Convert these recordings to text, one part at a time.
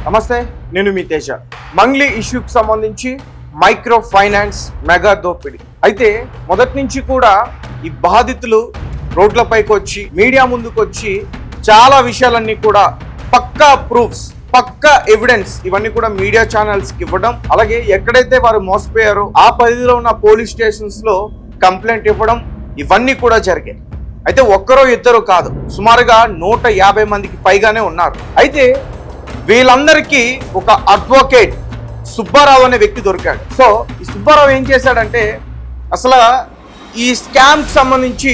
నమస్తే, నేను మీ తేజ. మంగ్లీ ఇష్యూకి సంబంధించి మైక్రో ఫైనాన్స్ మెగా దోపిడీ. అయితే మొదటి నుంచి కూడా ఈ బాధితులు రోడ్లపైకి వచ్చి మీడియా ముందుకు వచ్చి చాలా విషయాలన్నీ కూడా పక్కా ప్రూఫ్స్, పక్కా ఎవిడెన్స్ ఇవన్నీ కూడా మీడియా ఛానల్స్ కి ఇవ్వడం, అలాగే ఎక్కడైతే వారు మోసపోయారో ఆ పరిధిలో ఉన్న పోలీస్ స్టేషన్స్ లో కంప్లైంట్ ఇవ్వడం, ఇవన్నీ కూడా జరిగాయి. అయితే ఒక్కరో ఇద్దరు కాదు, సుమారుగా 150 మందికి పైగానే ఉన్నారు. అయితే వీళ్ళందరికీ ఒక అడ్వకేట్ సుబ్బారావు అనే వ్యక్తి దొరికాడు. సో ఈ సుబ్బారావు ఏం చేశాడంటే, అసలు ఈ స్కామ్ కి సంబంధించి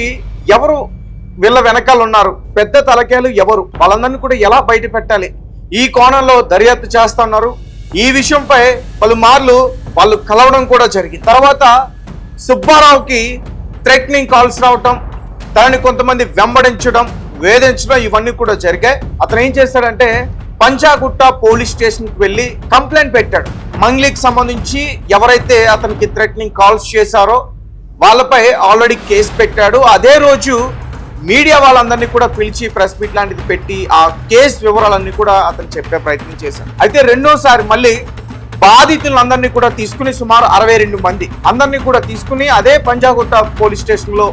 ఎవరు వీళ్ళ వెనకాల ఉన్నారు, పెద్ద తలకాయలు ఎవరు, వాళ్ళందరినీ కూడా ఎలా బయట పెట్టాలి, ఈ కోణంలో దర్యాప్తు చేస్తున్నారు. ఈ విషయంపై పలుమార్లు వాళ్ళు కలవడం కూడా జరిగింది. తర్వాత సుబ్బారావుకి థ్రెటనింగ్ కాల్స్ రావటం, తనని కొంతమంది వెంబడించడం, వేధించడం, ఇవన్నీ కూడా జరిగాయి. అతను ఏం చేశాడంటే పంజాగుట్ట పోలీస్ స్టేషన్కి వెళ్ళి కంప్లైంట్ పెట్టాడు. మంగ్లీకి సంబంధించి ఎవరైతే అతనికి థ్రెటనింగ్ కాల్స్ చేశారో వాళ్ళపై ఆల్రెడీ కేసు పెట్టాడు. అదే రోజు మీడియా వాళ్ళందరినీ కూడా పిలిచి ప్రెస్ మీట్ లాంటిది పెట్టి ఆ కేసు వివరాలన్నీ కూడా అతను చెప్పే ప్రయత్నం చేశాడు. అయితే రెండోసారి మళ్ళీ బాధితులందరినీ కూడా తీసుకుని సుమారు 62 మంది అందరినీ కూడా తీసుకుని అదే పంజాగుట్ట పోలీస్ స్టేషన్ లో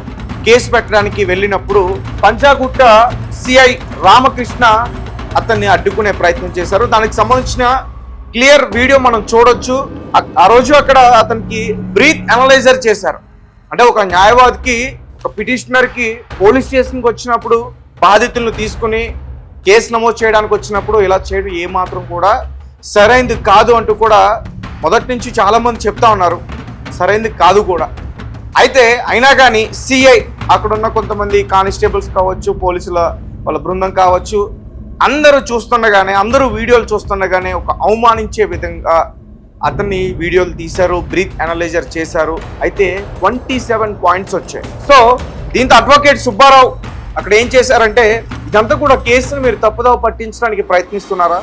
కేసు పెట్టడానికి వెళ్ళినప్పుడు పంజాగుట్ట సిఐ రామకృష్ణ అతన్ని అడ్డుకునే ప్రయత్నం చేశారు. దానికి సంబంధించిన క్లియర్ వీడియో మనం చూడొచ్చు. ఆ రోజు అక్కడ అతనికి బ్రీత్ అనలైజర్ చేశారు. అంటే ఒక న్యాయవాదికి, ఒక పిటిషనర్కి పోలీస్ స్టేషన్కి వచ్చినప్పుడు బాధితులను తీసుకుని కేసు నమోదు చేయడానికి వచ్చినప్పుడు ఇలా చేయడం ఏమాత్రం కూడా సరైనది కాదు అంటూ కూడా మొదటి నుంచి చాలా మంది చెప్తా ఉన్నారు. సరైనది కాదు కూడా. అయితే అయినా కానీ సిఐ, అక్కడున్న కొంతమంది కానిస్టేబుల్స్ కావచ్చు, పోలీసుల వాళ్ళ బృందం కావచ్చు, అందరూ చూస్తుండగానే, అందరూ వీడియోలు చూస్తుండగానే ఒక అవమానించే విధంగా అతన్ని వీడియోలు తీశారు, బ్రీత్ అనలైజర్ చేశారు. అయితే 27 పాయింట్స్ వచ్చాయి. సో దీంతో అడ్వకేట్ సుబ్బారావు అక్కడ ఏం చేశారంటే, ఇదంతా కూడా కేసును మీరు తప్పుదోవ పట్టించడానికి ప్రయత్నిస్తున్నారా,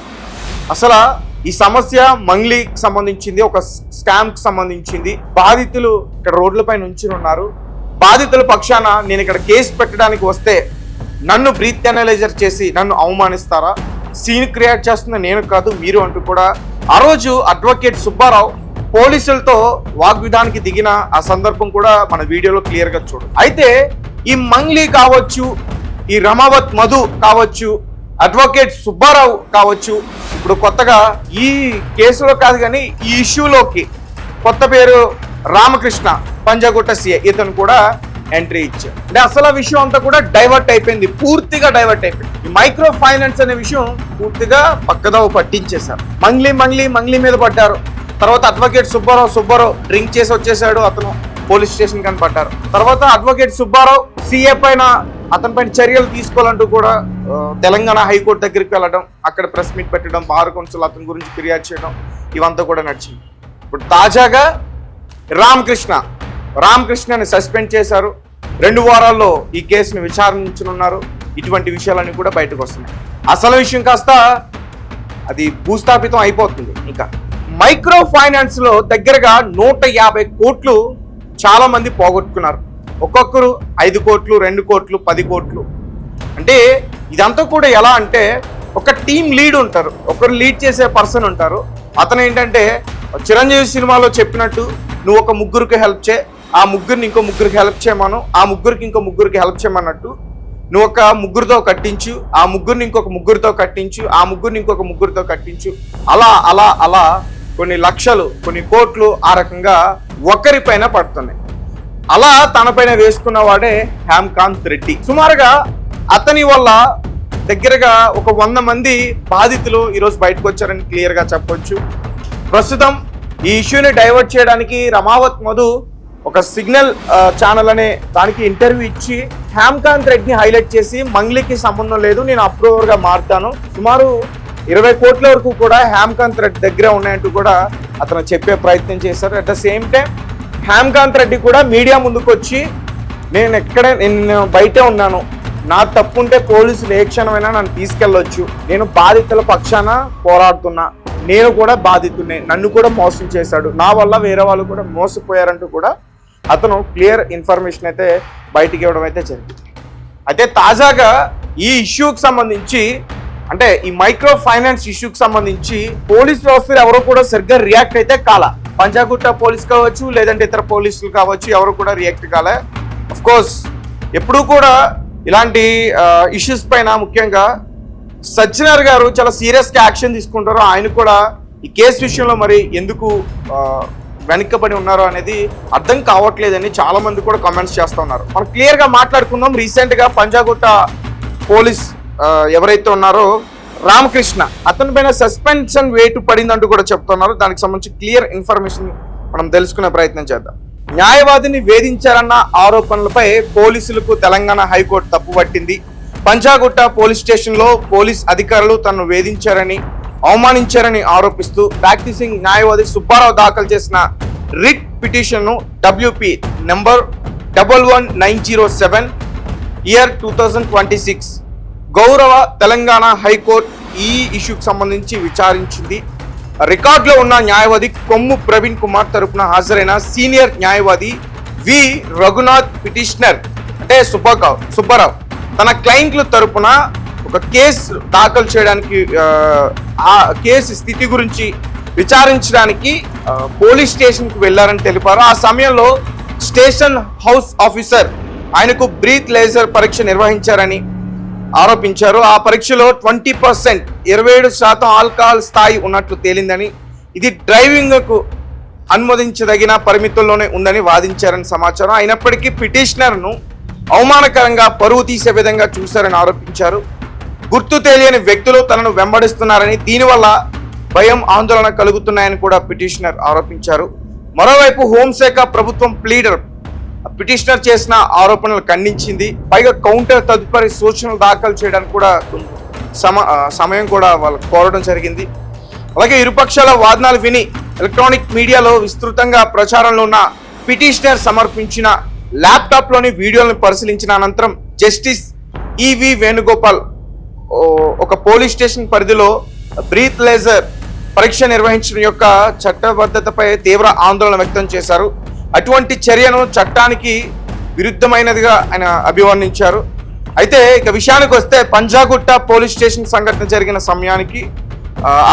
అసలు ఈ సమస్య మంగ్లీకి సంబంధించింది, ఒక స్కామ్కి సంబంధించింది, బాధితులు ఇక్కడ రోడ్లపై నుంచి ఉన్నారు, బాధితుల పక్షాన నేను ఇక్కడ కేసు పెట్టడానికి వస్తే నన్ను బ్రీత్ అనలైజర్ చేసి నన్ను అవమానిస్తారా, సీన్ క్రియేట్ చేస్తున్న నేను కాదు మీరు అంటూ కూడా ఆ రోజు అడ్వకేట్ సుబ్బారావు పోలీసులతో వాగ్విధానికి దిగిన ఆ సందర్భం కూడా మన వీడియోలో క్లియర్గా చూడు. అయితే ఈ మంగ్లీ కావచ్చు, ఈ రమావత్ మధు కావచ్చు, అడ్వకేట్ సుబ్బారావు కావచ్చు, ఇప్పుడు కొత్తగా ఈ కేసులో కాదు కానీ ఈ ఇష్యూలోకి కొత్త పేరు రామకృష్ణ, పంజాగుట్ట సిఐ, ఇతను కూడా ఎంట్రీ ఇచ్చారు. అంటే అసలు విషయం అంతా కూడా డైవర్ట్ అయిపోయింది, పూర్తిగా డైవర్ట్ అయిపోయింది. ఈ మైక్రో ఫైనాన్స్ అనే విషయం పూర్తిగా పక్కదోవ పట్టించేశారు. మంగ్లీ మీద పడ్డారు. తర్వాత అడ్వకేట్ సుబ్బారావు డ్రింక్ చేసి వచ్చేసాడు, అతను పోలీస్ స్టేషన్ కని పడ్డారు. తర్వాత అడ్వకేట్ సుబ్బారావు సిఏ పైన, అతని పైన చర్యలు తీసుకోవాలంటూ కూడా తెలంగాణ హైకోర్టు దగ్గరికి వెళ్ళడం, అక్కడ ప్రెస్ మీట్ పెట్టడం, బార్ కౌన్సిల్ అతని గురించి ఫిర్యాదు చేయడం, ఇవంతా కూడా నడిచింది. ఇప్పుడు తాజాగా రామకృష్ణని సస్పెండ్ చేశారు. 2 వారాల్లో ఈ కేసును విచారించనున్నారు. ఇటువంటి విషయాలన్నీ కూడా బయటకు వస్తున్నాయి. అసలు విషయం కాస్త అది భూస్థాపితం అయిపోతుంది. ఇంకా మైక్రో ఫైనాన్స్ లో దగ్గరగా 150 కోట్లు చాలా మంది పోగొట్టుకున్నారు. ఒక్కొక్కరు 5 కోట్లు, 2 కోట్లు, 10 కోట్లు. అంటే ఇదంతా కూడా ఎలా అంటే, ఒక టీం లీడ్ ఉంటారు, ఒకరు లీడ్ చేసే పర్సన్ ఉంటారు. అతను ఏంటంటే చిరంజీవి సినిమాలో చెప్పినట్టు, నువ్వు ఒక ముగ్గురికి హెల్ప్ చేయి, ఆ ముగ్గురిని ఇంకో ముగ్గురికి హెల్ప్ చేయమను, ఆ ముగ్గురికి ఇంకో ముగ్గురికి హెల్ప్ చేయమన్నట్టు నువ్వు ఒక ముగ్గురితో కట్టించు, ఆ ముగ్గురిని ఇంకొక ముగ్గురితో కట్టించు, ఆ ముగ్గురిని ఇంకొక ముగ్గురితో కట్టించు, అలా అలా అలా కొన్ని లక్షలు, కొన్ని కోట్లు ఆ రకంగా ఒకరిపైన పడుతున్నాయి. అలా తన పైన వేసుకున్న వాడే హేమకాంత్ రెడ్డి. సుమారుగా అతని వల్ల దగ్గరగా ఒక 100 మంది బాధితులు ఈరోజు బయటకు వచ్చారని క్లియర్గా చెప్పొచ్చు. ప్రస్తుతం ఈ ఇష్యూని డైవర్ట్ చేయడానికి రమావత్ మధు ఒక సిగ్నల్ ఛానల్ అనే దానికి ఇంటర్వ్యూ ఇచ్చి హేమకాంత్ రెడ్డిని హైలైట్ చేసి మంగ్లీకి సంబంధం లేదు, నేను అప్రూవర్గా మారుతాను, సుమారు 20 కోట్ల వరకు కూడా హేమకాంత్ రెడ్డి దగ్గర ఉన్నాయంటూ కూడా అతను చెప్పే ప్రయత్నం చేశారు. At the same time Hemakanth Reddy కూడా మీడియా ముందుకు వచ్చి, నేను బయటే ఉన్నాను, నా తప్పు ఉంటే పోలీసులు ఏ క్షణమైనా నన్ను తీసుకెళ్ళొచ్చు, నేను బాధితుల పక్షాన పోరాడుతున్నా, నేను కూడా బాధితున్నే, నన్ను కూడా మోసం చేశాడు, నా వల్ల వేరే వాళ్ళు కూడా మోసపోయారంటూ కూడా అతను క్లియర్ ఇన్ఫర్మేషన్ అయితే బయటికి ఇవ్వడం అయితే జరిగింది. అయితే తాజాగా ఈ ఇష్యూకి సంబంధించి అంటే ఈ మైక్రో ఫైనాన్స్ ఇష్యూకి సంబంధించి పోలీస్ వ్యవస్థలు ఎవరు కూడా సరిగ్గా రియాక్ట్ అయితే కాల. పంజాగుట్ట పోలీస్ కావచ్చు, లేదంటే ఇతర పోలీసులు కావచ్చు, ఎవరు కూడా రియాక్ట్ కాలే. అఫ్ కోర్స్ ఎప్పుడూ కూడా ఇలాంటి ఇష్యూస్ పైన ముఖ్యంగా సజ్జనర్ గారు చాలా సీరియస్గా యాక్షన్ తీసుకుంటారు. ఆయన కూడా ఈ కేసు విషయంలో మరి ఎందుకు వెనక్కబడి ఉన్నారో అనేది అర్థం కావట్లేదని చాలా మంది కూడా కామెంట్స్ చేస్తూ ఉన్నారు. మనం క్లియర్గా మాట్లాడుకుందాం. రీసెంట్గా పంజాగుట్ట పోలీస్ ఎవరైతే ఉన్నారో రామకృష్ణ, అతని పైన సస్పెన్షన్ వేటు పడిందంటూ కూడా చెప్తున్నారు. దానికి సంబంధించి క్లియర్ ఇన్ఫర్మేషన్ మనం తెలుసుకునే ప్రయత్నం చేద్దాం. న్యాయవాదిని వేధించారన్న ఆరోపణలపై పోలీసులకు తెలంగాణ హైకోర్టు తప్పుపట్టింది. పంజాగుట్ట పోలీస్ స్టేషన్లో పోలీస్ అధికారులు తనను వేధించారని, అవమానించారని ఆరోపిస్తూ ప్రాక్టీసింగ్ న్యాయవాది సుబ్బారావు దాఖలు చేసిన రిట్ పిటిషన్ను WP నెంబర్ 11907 ఇయర్ 2026 గౌరవ తెలంగాణ హైకోర్టు ఈ ఇష్యూకి సంబంధించి విచారించింది. రికార్డులో ఉన్న న్యాయవాది కొమ్ము ప్రవీణ్ కుమార్ తరపున హాజరైన సీనియర్ న్యాయవాది వి రఘునాథ్ పిటిషనర్ అంటే సుబ్బారావు తన క్లయింట్ల తరపున ఒక కేసు దాఖలు చేయడానికి, ఆ కేసు స్థితి గురించి విచారించడానికి పోలీస్ స్టేషన్కి వెళ్లారని తెలిపారు. ఆ సమయంలో స్టేషన్ హౌస్ ఆఫీసర్ ఆయనకు బ్రీత్ లేజర్ పరీక్ష నిర్వహించారని ఆరోపించారు. ఆ పరీక్షలో 20% 27% ఆల్కహాల్ స్థాయి ఉన్నట్లు తేలిందని, ఇది డ్రైవింగ్కు అనుమతించదగిన పరిమితుల్లోనే ఉందని వాదించారని సమాచారం. అయినప్పటికీ పిటిషనర్ను అవమానకరంగా పరువు తీసే విధంగా చూశారని ఆరోపించారు. గుర్తు తెలియని వ్యక్తులు తనను వెంబడిస్తున్నారని, దీనివల్ల భయం ఆందోళన కలుగుతున్నాయని కూడా పిటిషనర్ ఆరోపించారు. మరోవైపు హోంశాఖ ప్రభుత్వం ప్లీడర్ పిటిషనర్ చేసిన ఆరోపణలు ఖండించింది. పైగా కౌంటర్ తదుపరి సూచనలు దాఖలు చేయడానికి కూడా సమయం కూడా వాళ్ళు కోరడం జరిగింది. అలాగే ఇరుపక్షాల వాదనలు విని ఎలక్ట్రానిక్ మీడియాలో విస్తృతంగా ప్రచారంలో ఉన్న పిటిషనర్ సమర్పించిన ల్యాప్టాప్లోని వీడియోలను పరిశీలించిన అనంతరం జస్టిస్ ఈవి వేణుగోపాల్ ఒక పోలీస్ స్టేషన్ పరిధిలో బ్రీత్ లేజర్ పరీక్ష నిర్వహించడం యొక్క చట్టబద్ధతపై తీవ్ర ఆందోళన వ్యక్తం చేశారు. అటువంటి చర్యను చట్టానికి విరుద్ధమైనదిగా ఆయన అభివర్ణించారు. అయితే ఇక విషయానికి వస్తే పంజాగుట్ట పోలీస్ స్టేషన్ సంఘటన జరిగిన సమయానికి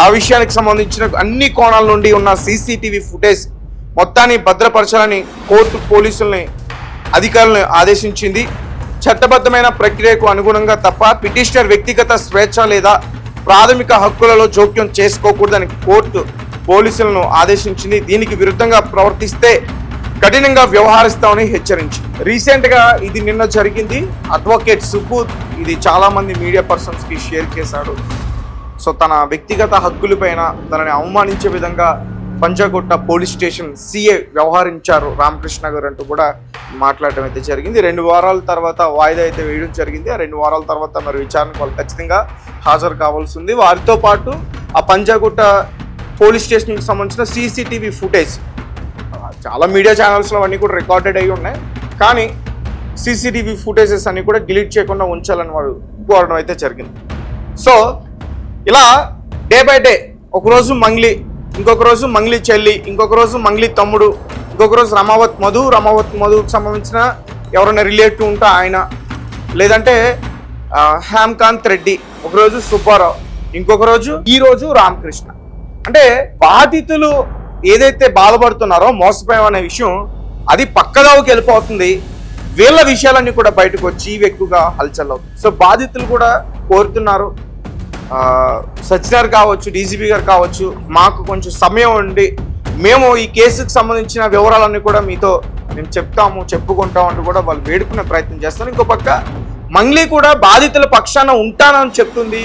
ఆ విషయానికి సంబంధించిన అన్ని కోణాల నుండి ఉన్న CCTV ఫుటేజ్ మొత్తాన్ని భద్రపరచాలని కోర్టు పోలీసుల్ని అధికారులను ఆదేశించింది. చట్టబద్ధమైన ప్రక్రియకు అనుగుణంగా తప్ప పిటిషనర్ వ్యక్తిగత స్వేచ్ఛ లేదా ప్రాథమిక హక్కులలో జోక్యం చేసుకోకూడదని కోర్టు పోలీసులను ఆదేశించింది. దీనికి విరుద్ధంగా ప్రవర్తిస్తే కఠినంగా వ్యవహరిస్తామని హెచ్చరించింది. రీసెంట్గా ఇది నిన్న జరిగింది. అడ్వకేట్ సుబ్బు ఇది చాలా మంది మీడియా పర్సన్స్కి షేర్ చేశాడు. సో తన వ్యక్తిగత హక్కులపైన తనని అవమానించే విధంగా పంజాగుట్ట పోలీస్ స్టేషన్ CA వ్యవహరించారు రామకృష్ణ గారు అంటూ కూడా మాట్లాడటం అయితే జరిగింది. 2 వారాల తర్వాత వాయిదా అయితే వేయడం జరిగింది. ఆ 2 వారాల తర్వాత మరి విచారణకు వాళ్ళు ఖచ్చితంగా హాజరు కావాల్సి ఉంది. వారితో పాటు ఆ పంజాగుట్ట పోలీస్ స్టేషన్కి సంబంధించిన CCTV ఫుటేజ్ చాలా మీడియా ఛానల్స్లో అన్నీ కూడా రికార్డెడ్ అయి ఉన్నాయి. కానీ CCTV ఫుటేజెస్ అన్నీ కూడా డిలీట్ చేయకుండా ఉంచాలని వారు కోరడం అయితే జరిగింది. సో ఇలా డే బై డే ఒకరోజు మంగ్లీ, ఇంకొక రోజు మంగ్లీ చెల్లి, ఇంకొక రోజు మంగ్లీ తమ్ముడు, ఇంకొక రోజు రమావత్ మధుకు సంబంధించిన ఎవరైనా రిలేటివ్ ఉంటే ఆయన, లేదంటే హేమకాంత్ రెడ్డి, ఒకరోజు సుబ్బారావు, ఇంకొక రోజు ఈ రోజు రామకృష్ణ. అంటే బాధితులు ఏదైతే బాధపడుతున్నారో మోసపోయామనే విషయం అది పక్కదావుకి వెళ్ళిపోతుంది. వీళ్ళ విషయాలన్నీ కూడా బయటకు వచ్చి ఎక్కువగా హల్చల్ అవుతుంది. సో బాధితులు కూడా కోరుతున్నారు, సజ్జనర్ కావచ్చు, DGP గారు కావచ్చు, మాకు కొంచెం సమయం ఉండి మేము ఈ కేసుకు సంబంధించిన వివరాలన్నీ కూడా మీతో మేము చెప్పుకుంటాం అంటూ కూడా వాళ్ళు వేడుకునే ప్రయత్నం చేస్తారు. ఇంకో పక్క మంగ్లీ కూడా బాధితుల పక్షాన ఉంటానని చెప్తుంది.